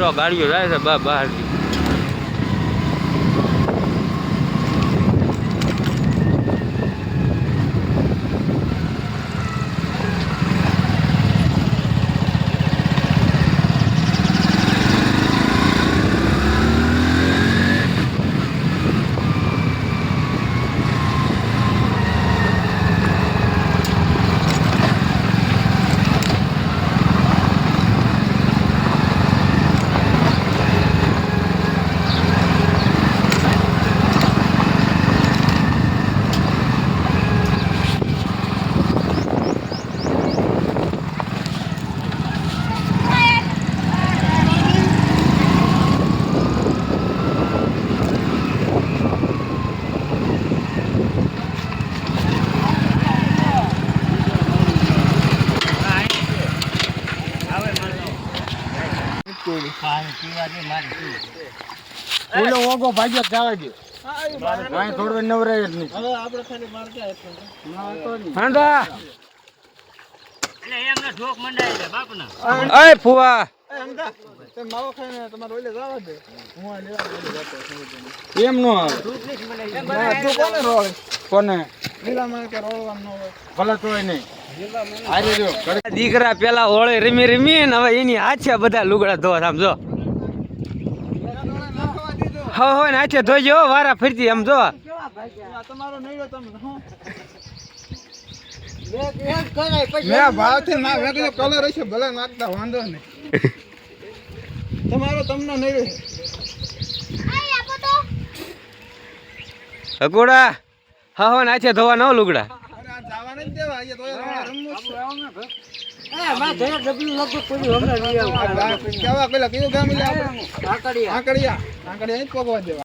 જો ગાડીઓ જાય છે બહાર ઓગો ભાગ્યા જવા દે થોડો નવરાય જ નહીં હવે આપણે ખાલી માર ક્યાં ફુવા માવો ખાઈને તમારે ઓલે જવા દે હું એમ નો આવે કોને રોળ કોને લીલામાં કે રોળવા ન હોય ભલે તોય નહીં દીકરા પેલા હોળે રમી રમી ને હવે એની આછે બધા લુગડા ધોવા આમ જો હવે નાચે ધોઈજો વારા ફરતી આમ જો તમારો નઈડો તમે મેં ભાવથી ના વેગળો કલર હશે ભલે નાખતા વાંધો નહીં તમારો તમને નઈડો હકોડા હા નાચે ધોવા ન લુગડા જવા નથી દેવા અહીંયા તો રમવું કેવા પેલા કયું ગામ આકડિયા જ પગવા દેવા